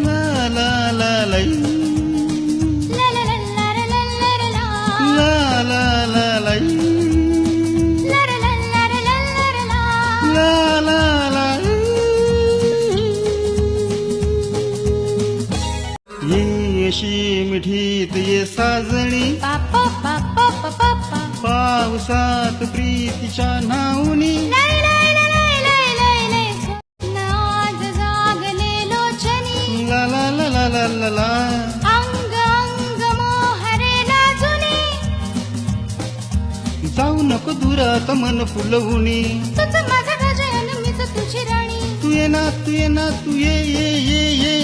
ला ला ला लाई, ला ला ला ला ला ला ला ला. ला ला ला लाई, ला ला ला ला ला ला ला ला. ला ला ला. ये अशी मिठीत ये साजणी, पापा पापा पापा पा. पावसात प्रीतीच्या नाऊनी. लय लय लय लय लय लय. स्वप्न आज जागले लोचनी. ला ला ला ला ला ला ला. अंग अंग मोहरे लाजुनी. जाऊ नको दुरात मन फुलवणी. तुझं माझं गजन मीच तुझी राणी. तू ये ना, तू ये ना, तू ये ये ये ये